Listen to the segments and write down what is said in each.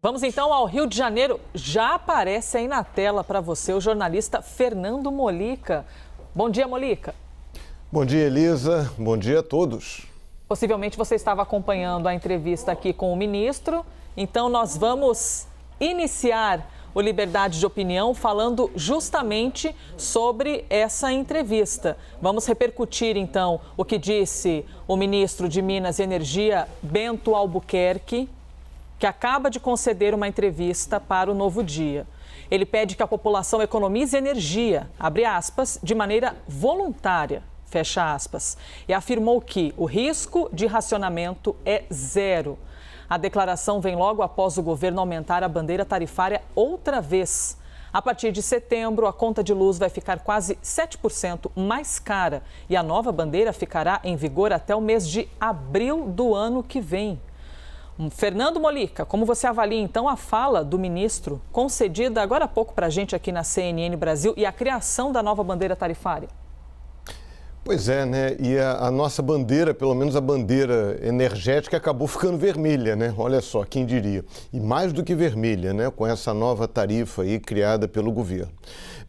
Vamos então ao Rio de Janeiro. Já aparece aí na tela para você o jornalista Fernando Molica. Bom dia, Molica. Bom dia, Elisa. Bom dia a todos. Possivelmente você estava acompanhando a entrevista aqui com o ministro. Então nós vamos iniciar o Liberdade de Opinião falando justamente sobre essa entrevista. Vamos repercutir então o que disse o ministro de Minas e Energia, Bento Albuquerque, que acaba de conceder uma entrevista para o Novo Dia. Ele pede que a população economize energia, abre aspas, de maneira voluntária, fecha aspas, e afirmou que o risco de racionamento é zero. A declaração vem logo após o governo aumentar a bandeira tarifária outra vez. A partir de setembro, a conta de luz vai ficar quase 7% mais cara e a nova bandeira ficará em vigor até o mês de abril do ano que vem. Fernando Molica, como você avalia então a fala do ministro concedida agora há pouco para a gente aqui na CNN Brasil e a criação da nova bandeira tarifária? Pois é, né? E a nossa bandeira, pelo menos a bandeira energética, acabou ficando vermelha, né? Olha só, quem diria. E mais do que vermelha, né? Com essa nova tarifa aí criada pelo governo.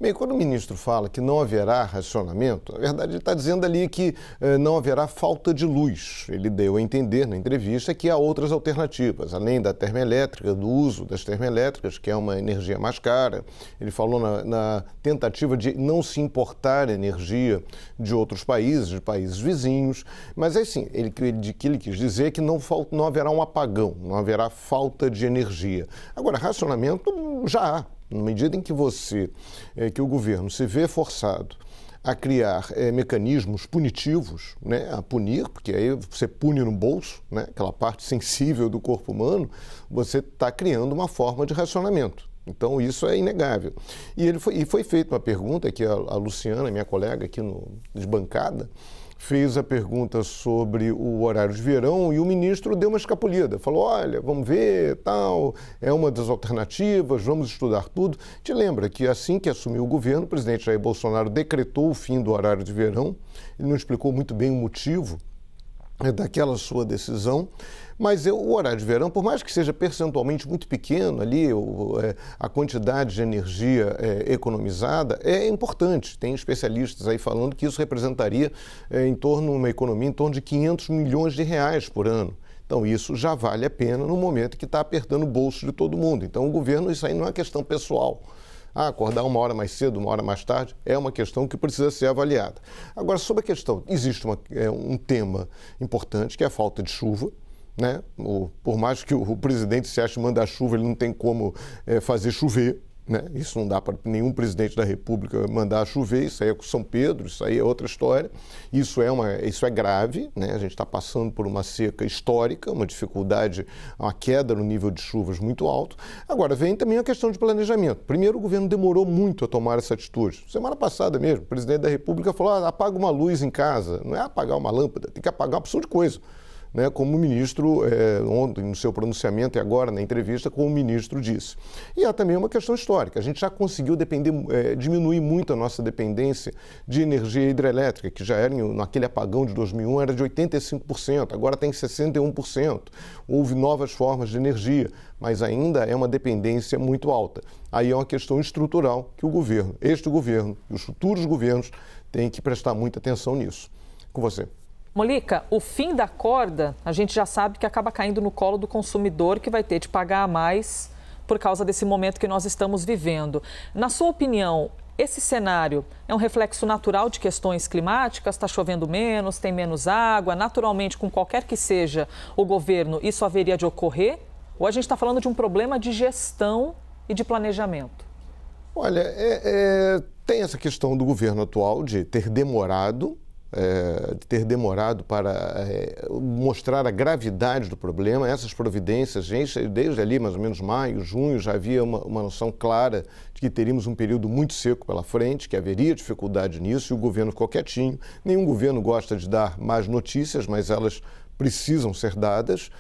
Bem, quando o ministro fala que não haverá racionamento, na verdade ele está dizendo ali que não haverá falta de luz. Ele deu a entender na entrevista que há outras alternativas, além da termoelétrica, do uso das termoelétricas, que é uma energia mais cara. Ele falou na tentativa de não se importar energia de outros países, de países vizinhos, mas assim, ele quis dizer que não haverá um apagão, não haverá falta de energia. Agora, racionamento já há. Na medida em que que o governo se vê forçado a criar mecanismos punitivos, né, a punir, porque aí você pune no bolso, né, aquela parte sensível do corpo humano, você está criando uma forma de racionamento. Então, isso é inegável. E foi feita uma pergunta que a Luciana, minha colega aqui de bancada, fez a pergunta sobre o horário de verão e o ministro deu uma escapulida. Falou, olha, vamos ver, tal, é uma das alternativas, vamos estudar tudo. Te lembra que assim que assumiu o governo, o presidente Jair Bolsonaro decretou o fim do horário de verão. Ele não explicou muito bem o motivo daquela sua decisão, mas o horário de verão, por mais que seja percentualmente muito pequeno ali, a quantidade de energia economizada é importante. Tem especialistas aí falando que isso representaria uma economia em torno de 500 milhões de reais por ano. Então isso já vale a pena no momento que está apertando o bolso de todo mundo. Então o governo, isso aí não é questão pessoal. Acordar uma hora mais cedo, uma hora mais tarde, é uma questão que precisa ser avaliada. Agora, sobre a questão, existe um tema importante, que é a falta de chuva, né? Por mais que o presidente se ache manda-chuva, ele não tem como fazer chover, né? Isso não dá para nenhum presidente da República mandar chover, isso aí é com São Pedro, isso aí é outra história. Isso é grave, né? A gente está passando por uma seca histórica, uma dificuldade, uma queda no nível de chuvas muito alto. Agora, vem também a questão de planejamento. Primeiro, o governo demorou muito a tomar essa atitude. Semana passada mesmo, o presidente da República falou, apaga uma luz em casa. Não é apagar uma lâmpada, tem que apagar uma opção de coisa. Né, como o ministro, ontem, no seu pronunciamento e agora na entrevista, como o ministro disse. E há também uma questão histórica. A gente já conseguiu diminuir muito a nossa dependência de energia hidrelétrica, que já era, naquele apagão de 2001, era de 85%, agora tem 61%. Houve novas formas de energia, mas ainda é uma dependência muito alta. Aí é uma questão estrutural que este governo e os futuros governos têm que prestar muita atenção nisso. Com você. Molica, o fim da corda, a gente já sabe que acaba caindo no colo do consumidor, que vai ter de pagar mais por causa desse momento que nós estamos vivendo. Na sua opinião, esse cenário é um reflexo natural de questões climáticas? Está chovendo menos, tem menos água? Naturalmente, com qualquer que seja o governo, isso haveria de ocorrer? Ou a gente está falando de um problema de gestão e de planejamento? Olha, tem essa questão do governo atual de ter demorado para mostrar a gravidade do problema. Essas providências, desde ali mais ou menos maio, junho, já havia uma noção clara de que teríamos um período muito seco pela frente, que haveria dificuldade nisso, e o governo ficou quietinho. Nenhum governo gosta de dar más notícias, mas elas precisam ser dadas,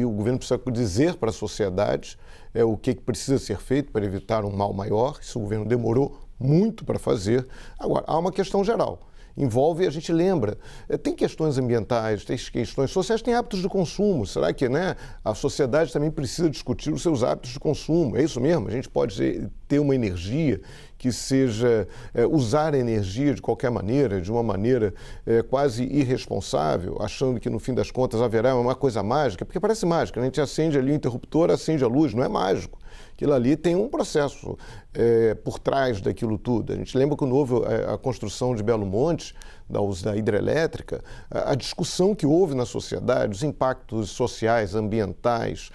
o governo precisa dizer para a sociedade o que precisa ser feito para evitar um mal maior. Isso o governo demorou muito para fazer. Agora, há uma questão geral. envolve, a gente lembra, tem questões ambientais, tem questões sociais, tem hábitos de consumo. Será que, né, a sociedade também precisa discutir os seus hábitos de consumo? É isso mesmo? A gente pode ter uma energia que seja usar a energia de qualquer maneira, de uma maneira quase irresponsável, achando que no fim das contas haverá uma coisa mágica, porque parece mágica, né? A gente acende ali o interruptor, acende a luz, não é mágico. Aquilo ali tem um processo por trás daquilo tudo. A gente lembra quando houve a construção de Belo Monte, da hidrelétrica, a discussão que houve na sociedade, os impactos sociais, ambientais,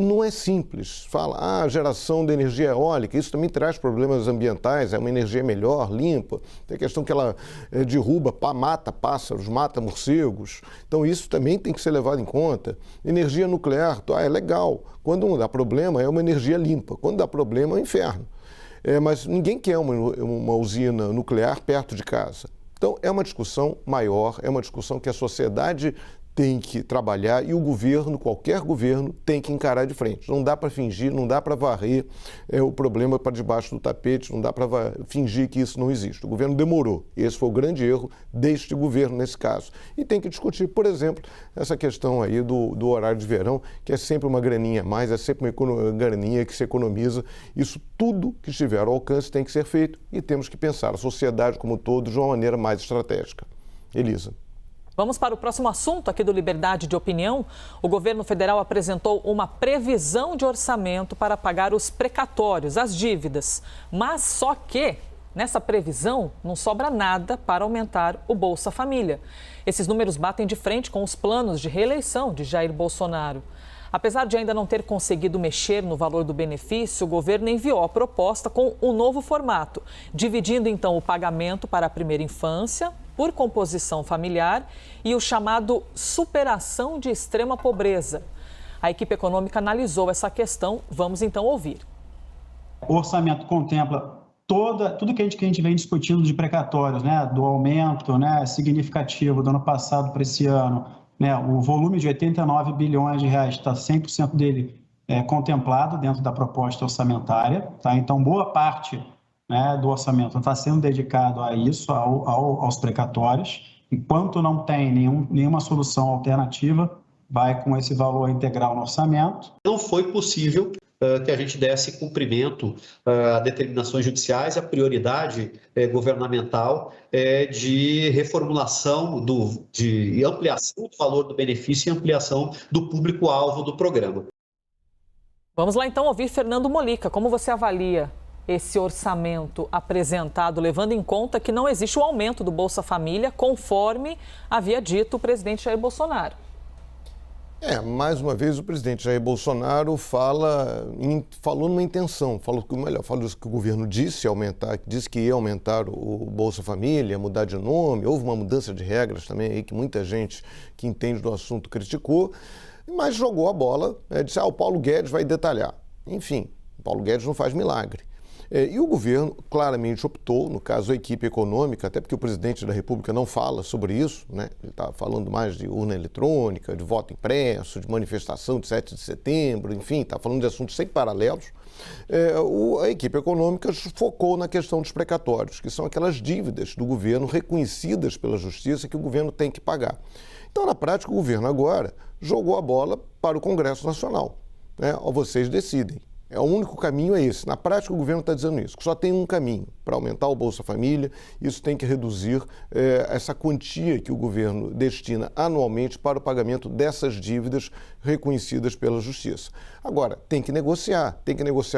não é simples. Fala, geração de energia eólica, isso também traz problemas ambientais, é uma energia melhor, limpa, tem a questão que ela derruba, mata pássaros, mata morcegos, então isso também tem que ser levado em conta. Energia nuclear, é legal, quando não dá problema é uma energia limpa, quando dá problema é um inferno. Mas ninguém quer uma usina nuclear perto de casa. Então, é uma discussão maior, é uma discussão que a sociedade tem que trabalhar e o governo, qualquer governo, tem que encarar de frente. Não dá para fingir, não dá para varrer o problema para debaixo do tapete, não dá para fingir que isso não existe. O governo demorou. Esse foi o grande erro deste governo nesse caso. E tem que discutir, por exemplo, essa questão aí do horário de verão, que é sempre uma graninha a mais, é sempre uma graninha que se economiza. Isso tudo que estiver ao alcance tem que ser feito e temos que pensar a sociedade como um todo de uma maneira mais estratégica. Elisa. Vamos para o próximo assunto aqui do Liberdade de Opinião. O governo federal apresentou uma previsão de orçamento para pagar os precatórios, as dívidas. Mas só que nessa previsão não sobra nada para aumentar o Bolsa Família. Esses números batem de frente com os planos de reeleição de Jair Bolsonaro. Apesar de ainda não ter conseguido mexer no valor do benefício, o governo enviou a proposta com um novo formato, dividindo então o pagamento para a primeira infância por composição familiar e o chamado superação de extrema pobreza. A equipe econômica analisou essa questão. Vamos então ouvir. O orçamento contempla tudo que a gente vem discutindo de precatórios, né? Do aumento, né, significativo do ano passado para esse ano. Né, o volume de 89 bilhões de reais, está 100% dele contemplado dentro da proposta orçamentária. Tá? Então, boa parte, né, do orçamento está sendo dedicado a isso, aos precatórios. Enquanto não tem nenhuma solução alternativa, vai com esse valor integral no orçamento. Não foi possível que a gente desse cumprimento a determinações judiciais, a prioridade governamental de reformulação, de ampliação do valor do benefício e ampliação do público-alvo do programa. Vamos lá então ouvir Fernando Molica. Como você avalia esse orçamento apresentado, levando em conta que não existe o aumento do Bolsa Família, conforme havia dito o presidente Jair Bolsonaro? Mais uma vez o presidente Jair Bolsonaro falou numa intenção, falou que o governo disse que ia aumentar o Bolsa Família, mudar de nome, houve uma mudança de regras também aí que muita gente que entende do assunto criticou, mas jogou a bola, disse, o Paulo Guedes vai detalhar. Enfim, o Paulo Guedes não faz milagre. E o governo claramente optou, no caso a equipe econômica, até porque o presidente da República não fala sobre isso, né? Ele está falando mais de urna eletrônica, de voto impresso, de manifestação de 7 de setembro, enfim, está falando de assuntos sempre paralelos. A equipe econômica focou na questão dos precatórios, que são aquelas dívidas do governo reconhecidas pela Justiça que o governo tem que pagar. Então, na prática, o governo agora jogou a bola para o Congresso Nacional. Vocês decidem. O único caminho é esse. Na prática, o governo está dizendo isso, que só tem um caminho para aumentar o Bolsa Família. Isso tem que reduzir essa quantia que o governo destina anualmente para o pagamento dessas dívidas reconhecidas pela Justiça. Agora, tem que negociar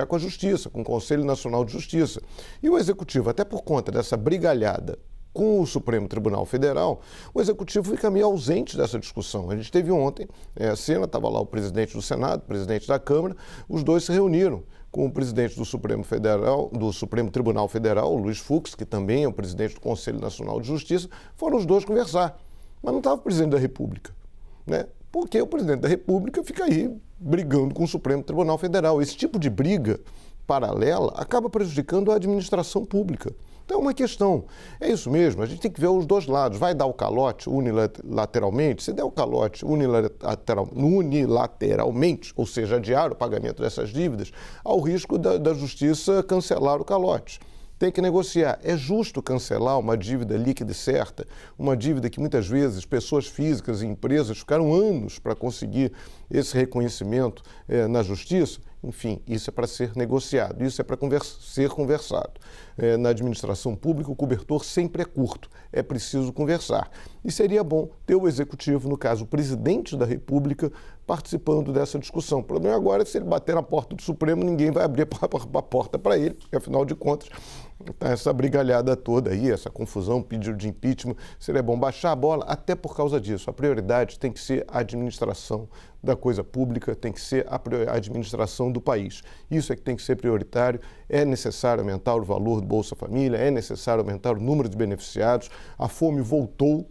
com a Justiça, com o Conselho Nacional de Justiça. E o Executivo, até por conta dessa brigalhada com o Supremo Tribunal Federal, o Executivo fica meio ausente dessa discussão. A gente teve ontem, a cena, estava lá o presidente do Senado, o presidente da Câmara, os dois se reuniram com o presidente do Supremo Tribunal Federal, o Luiz Fux, que também é o presidente do Conselho Nacional de Justiça, foram os dois conversar. Mas não estava o presidente da República, né? Porque o presidente da República fica aí brigando com o Supremo Tribunal Federal. Esse tipo de briga paralela acaba prejudicando a administração pública. Então, é uma questão. É isso mesmo, a gente tem que ver os dois lados. Vai dar o calote unilateralmente? Se der o calote unilateralmente, ou seja, adiar o pagamento dessas dívidas, há o risco da Justiça cancelar o calote. Tem que negociar. É justo cancelar uma dívida líquida e certa, uma dívida que muitas vezes pessoas físicas e empresas ficaram anos para conseguir esse reconhecimento na justiça? Enfim, isso é para ser negociado, isso é para ser conversado. Na administração pública, o cobertor sempre é curto, é preciso conversar. E seria bom ter o executivo, no caso o presidente da República, participando dessa discussão. O problema agora é se ele bater na porta do Supremo, ninguém vai abrir a porta para ele, porque afinal de contas, tá essa brigalhada toda aí, essa confusão, pedido de impeachment, seria bom baixar a bola até por causa disso. A prioridade tem que ser a administração da coisa pública, tem que ser a administração do país. Isso é que tem que ser prioritário. É necessário aumentar o valor do Bolsa Família, é necessário aumentar o número de beneficiados. A fome voltou.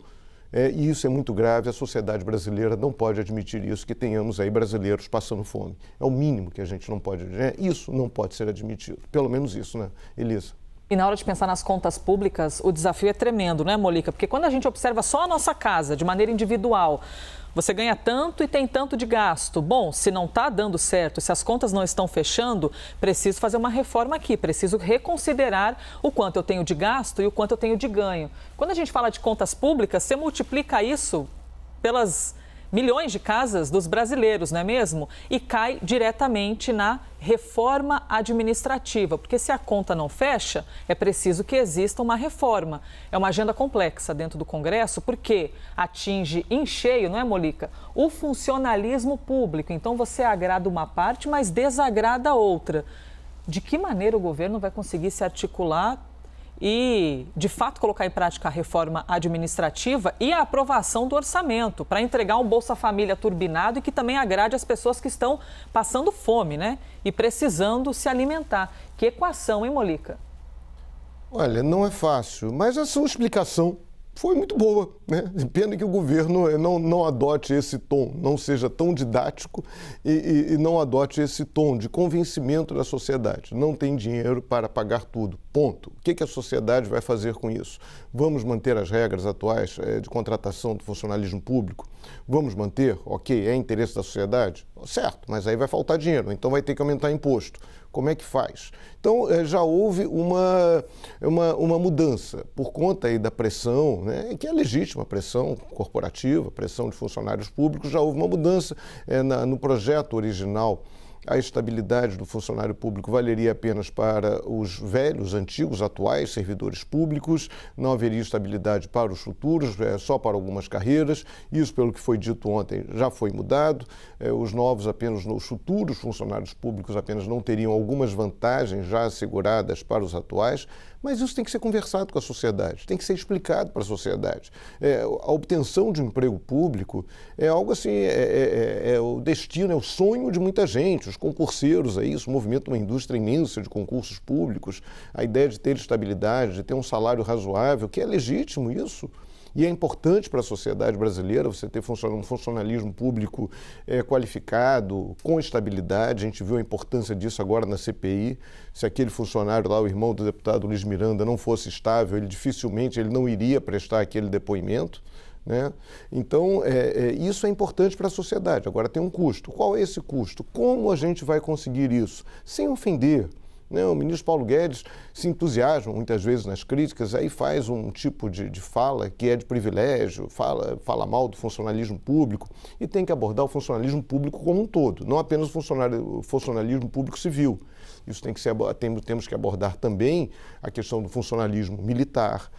E isso é muito grave, a sociedade brasileira não pode admitir isso, que tenhamos aí brasileiros passando fome. É o mínimo que a gente não pode admitir. Isso não pode ser admitido, pelo menos isso, né, Elisa? E na hora de pensar nas contas públicas, o desafio é tremendo, né, Molica? Porque quando a gente observa só a nossa casa, de maneira individual, você ganha tanto e tem tanto de gasto. Bom, se não está dando certo, se as contas não estão fechando, preciso fazer uma reforma aqui, preciso reconsiderar o quanto eu tenho de gasto e o quanto eu tenho de ganho. Quando a gente fala de contas públicas, você multiplica isso pelas milhões de casas dos brasileiros, não é mesmo? E cai diretamente na reforma administrativa, porque se a conta não fecha, é preciso que exista uma reforma. É uma agenda complexa dentro do Congresso, porque atinge em cheio, não é, Molica, o funcionalismo público. Então você agrada uma parte, mas desagrada a outra. De que maneira o governo vai conseguir se articular e, de fato, colocar em prática a reforma administrativa e a aprovação do orçamento para entregar um Bolsa Família turbinado e que também agrade as pessoas que estão passando fome, né? E precisando se alimentar. Que equação, hein, Molica? Olha, não é fácil, mas a sua explicação foi muito boa, né? Pena que o governo não adote esse tom, não seja tão didático e não adote esse tom de convencimento da sociedade. Não tem dinheiro para pagar tudo, ponto. O que a sociedade vai fazer com isso? Vamos manter as regras atuais de contratação do funcionalismo público? Vamos manter? Ok, é interesse da sociedade? Certo, mas aí vai faltar dinheiro, então vai ter que aumentar imposto. Como é que faz? Então, já houve uma mudança por conta aí da pressão, né, que é legítima, pressão corporativa, pressão de funcionários públicos, já houve uma mudança no projeto original. A estabilidade do funcionário público valeria apenas para os velhos, antigos, atuais servidores públicos, não haveria estabilidade para os futuros, só para algumas carreiras. Isso, pelo que foi dito ontem, já foi mudado. Os novos, apenas os futuros funcionários públicos apenas não teriam algumas vantagens já asseguradas para os atuais, mas isso tem que ser conversado com a sociedade, tem que ser explicado para a sociedade. A obtenção de um emprego público é algo assim, é o destino, é o sonho de muita gente. Os concurseiros, isso movimenta uma indústria imensa de concursos públicos, a ideia de ter estabilidade, de ter um salário razoável, que é legítimo isso. E é importante para a sociedade brasileira você ter um funcionalismo público qualificado, com estabilidade. A gente viu a importância disso agora na CPI. Se aquele funcionário lá, o irmão do deputado Luiz Miranda, não fosse estável, dificilmente ele não iria prestar aquele depoimento, né? Então, isso é importante para a sociedade. Agora, tem um custo. Qual é esse custo? Como a gente vai conseguir isso? Sem ofender. O ministro Paulo Guedes se entusiasma muitas vezes nas críticas, aí faz um tipo de fala que é de privilégio, fala mal do funcionalismo público, e tem que abordar o funcionalismo público como um todo, não apenas o funcionalismo público civil. Isso temos que abordar também a questão do funcionalismo militar,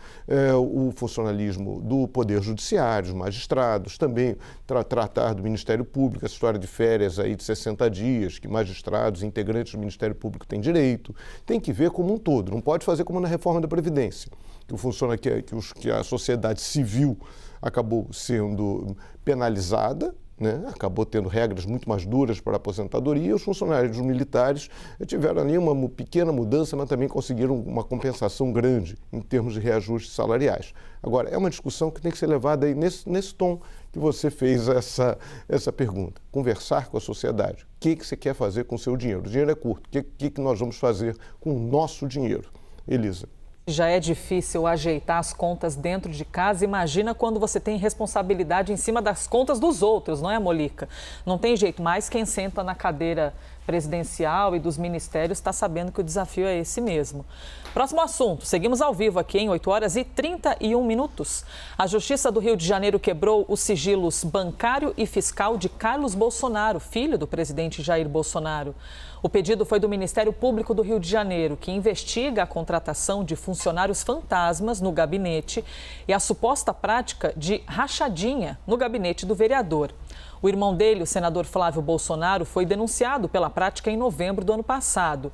o funcionalismo do Poder Judiciário, os magistrados, também tratar do Ministério Público, essa história de férias aí de 60 dias, que magistrados e integrantes do Ministério Público têm direito. Tem que ver como um todo, não pode fazer como na reforma da Previdência, que a sociedade civil acabou sendo penalizada, né? Acabou tendo regras muito mais duras para a aposentadoria. Os funcionários militares tiveram ali uma pequena mudança, mas também conseguiram uma compensação grande em termos de reajustes salariais. Agora, é uma discussão que tem que ser levada aí nesse tom que você fez essa pergunta. Conversar com a sociedade. O que você quer fazer com o seu dinheiro? O dinheiro é curto. O que nós vamos fazer com o nosso dinheiro? Elisa. Já é difícil ajeitar as contas dentro de casa, imagina quando você tem responsabilidade em cima das contas dos outros, não é, Molica? Não tem jeito, mas quem senta na cadeira presidencial e dos ministérios está sabendo que o desafio é esse mesmo. Próximo assunto, seguimos ao vivo aqui em 8 horas e 31 minutos. A Justiça do Rio de Janeiro quebrou os sigilos bancário e fiscal de Carlos Bolsonaro, filho do presidente Jair Bolsonaro. O pedido foi do Ministério Público do Rio de Janeiro, que investiga a contratação de funcionários fantasmas no gabinete e a suposta prática de rachadinha no gabinete do vereador. O irmão dele, o senador Flávio Bolsonaro, foi denunciado pela prática em novembro do ano passado.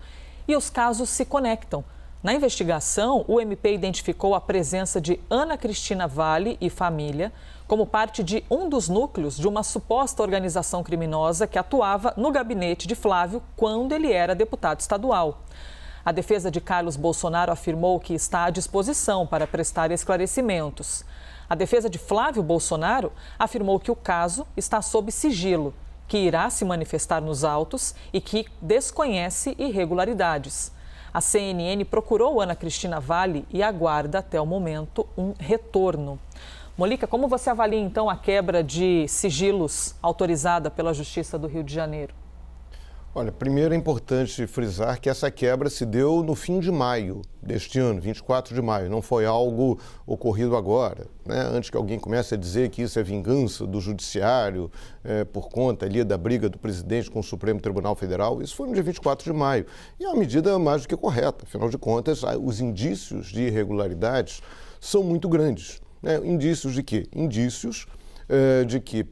E os casos se conectam. Na investigação, o MP identificou a presença de Ana Cristina Vale e família como parte de um dos núcleos de uma suposta organização criminosa que atuava no gabinete de Flávio quando ele era deputado estadual. A defesa de Carlos Bolsonaro afirmou que está à disposição para prestar esclarecimentos. A defesa de Flávio Bolsonaro afirmou que o caso está sob sigilo, que irá se manifestar nos autos e que desconhece irregularidades. A CNN procurou Ana Cristina Vale e aguarda até o momento um retorno. Molica, como você avalia então a quebra de sigilos autorizada pela Justiça do Rio de Janeiro? Olha, primeiro é importante frisar que essa quebra se deu no fim de maio deste ano, 24 de maio, não foi algo ocorrido agora, né? Antes que alguém comece a dizer que isso é vingança do judiciário por conta ali da briga do presidente com o Supremo Tribunal Federal, isso foi no dia 24 de maio e é uma medida mais do que correta, afinal de contas, os indícios de irregularidades são muito grandes, né? Indícios de quê? Indícios de que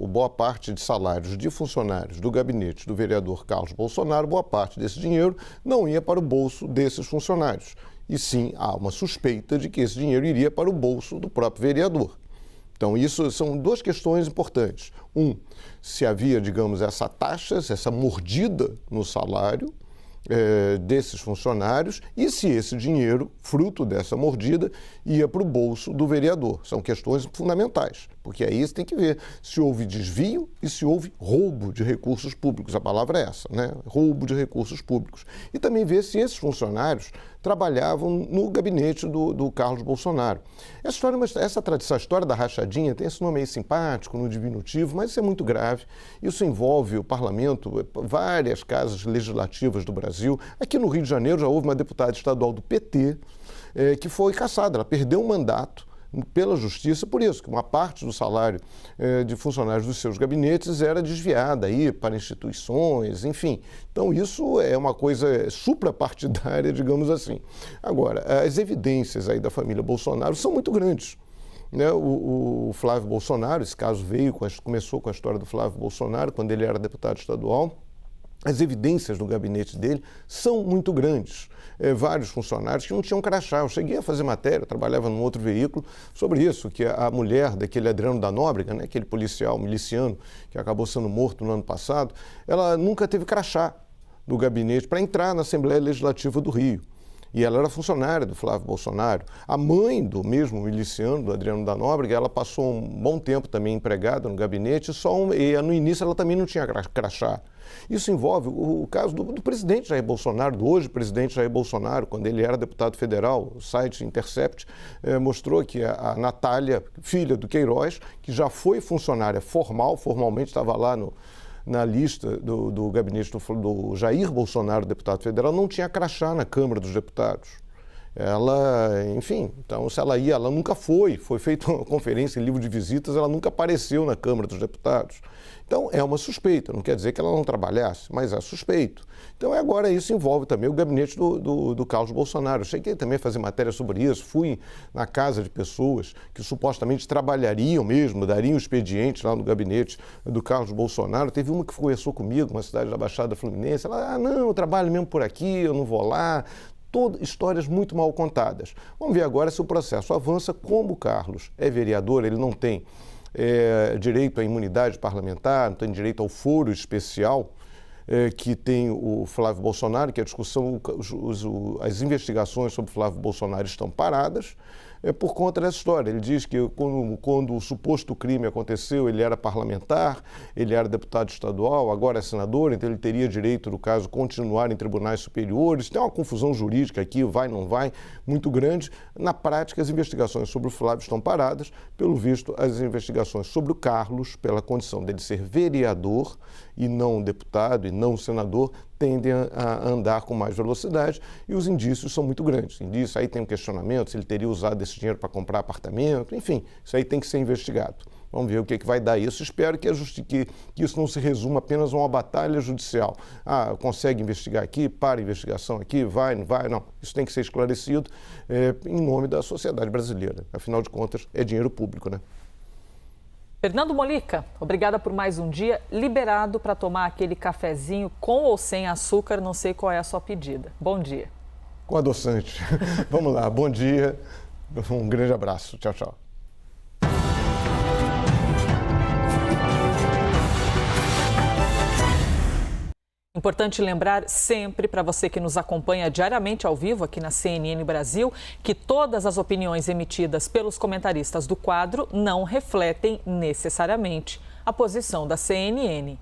boa parte de salários de funcionários do gabinete do vereador Carlos Bolsonaro, boa parte desse dinheiro não ia para o bolso desses funcionários. E sim, há uma suspeita de que esse dinheiro iria para o bolso do próprio vereador. Então, isso são duas questões importantes. Se havia, digamos, essa taxa, essa mordida no salário desses funcionários e se esse dinheiro, fruto dessa mordida, ia para o bolso do vereador. São questões fundamentais, porque aí você tem que ver se houve desvio e se houve roubo de recursos públicos. A palavra é essa, né? Roubo de recursos públicos. E também ver se esses funcionários trabalhavam no gabinete do Carlos Bolsonaro. Essa tradição, a história da rachadinha, tem esse nome aí simpático, no diminutivo, mas isso é muito grave. Isso envolve o parlamento, várias casas legislativas do Brasil. Aqui no Rio de Janeiro já houve uma deputada estadual do PT que foi cassada, ela perdeu o mandato pela Justiça, por isso, que uma parte do salário de funcionários dos seus gabinetes era desviada aí para instituições, enfim. Então, isso é uma coisa suprapartidária, digamos assim. Agora, as evidências aí da família Bolsonaro são muito grandes, né? O Flávio Bolsonaro, esse caso começou com a história do Flávio Bolsonaro, quando ele era deputado estadual. As evidências do gabinete dele são muito grandes. Vários funcionários que não tinham crachá. Eu cheguei a fazer matéria, eu trabalhava num outro veículo, sobre isso, que a mulher daquele Adriano da Nóbrega, né, aquele policial miliciano que acabou sendo morto no ano passado, ela nunca teve crachá do gabinete para entrar na Assembleia Legislativa do Rio. E ela era funcionária do Flávio Bolsonaro. A mãe do mesmo miliciano, do Adriano da Nóbrega, ela passou um bom tempo também empregada no gabinete, e no início ela também não tinha crachá. Isso envolve o caso do presidente Jair Bolsonaro, do hoje presidente Jair Bolsonaro, quando ele era deputado federal. O site Intercept mostrou que a Natália, filha do Queiroz, que já foi funcionária formalmente estava lá na lista do gabinete do Jair Bolsonaro, deputado federal, não tinha crachá na Câmara dos Deputados. Ela, enfim, então se ela ia, ela nunca foi feita uma conferência em livro de visitas, ela nunca apareceu na Câmara dos Deputados. Então é uma suspeita, não quer dizer que ela não trabalhasse, mas é suspeito. Então agora isso envolve também o gabinete do Carlos Bolsonaro. Eu cheguei também a fazer matéria sobre isso, fui na casa de pessoas que supostamente trabalhariam mesmo, dariam expedientes lá no gabinete do Carlos Bolsonaro. Teve uma que conversou comigo, uma cidade da Baixada Fluminense, ela, não, eu trabalho mesmo por aqui, eu não vou lá. Histórias muito mal contadas. Vamos ver agora se o processo avança. Como o Carlos é vereador, ele não tem direito à imunidade parlamentar, não tem direito ao foro especial que tem o Flávio Bolsonaro, que a discussão, as investigações sobre Flávio Bolsonaro estão paradas por conta dessa história. Ele diz que quando o suposto crime aconteceu, ele era parlamentar, ele era deputado estadual, agora é senador, então ele teria direito, no caso, continuar em tribunais superiores. Tem uma confusão jurídica aqui, vai, não vai, muito grande. Na prática, as investigações sobre o Flávio estão paradas. Pelo visto, as investigações sobre o Carlos, pela condição dele ser vereador, e não deputado, e não senador, tendem a andar com mais velocidade e os indícios são muito grandes. Indício, aí tem um questionamento se ele teria usado esse dinheiro para comprar apartamento, enfim, isso aí tem que ser investigado. Vamos ver o que vai dar isso. Espero que isso não se resuma apenas a uma batalha judicial. Ah, consegue investigar aqui, para a investigação aqui, vai, não vai, não. Isso tem que ser esclarecido em nome da sociedade brasileira. Afinal de contas, é dinheiro público, né? Fernando Molica, obrigada por mais um dia liberado para tomar aquele cafezinho com ou sem açúcar, não sei qual é a sua pedida. Bom dia. Com adoçante. Vamos lá, bom dia, um grande abraço. Tchau, tchau. Importante lembrar sempre para você que nos acompanha diariamente ao vivo aqui na CNN Brasil que todas as opiniões emitidas pelos comentaristas do quadro não refletem necessariamente a posição da CNN.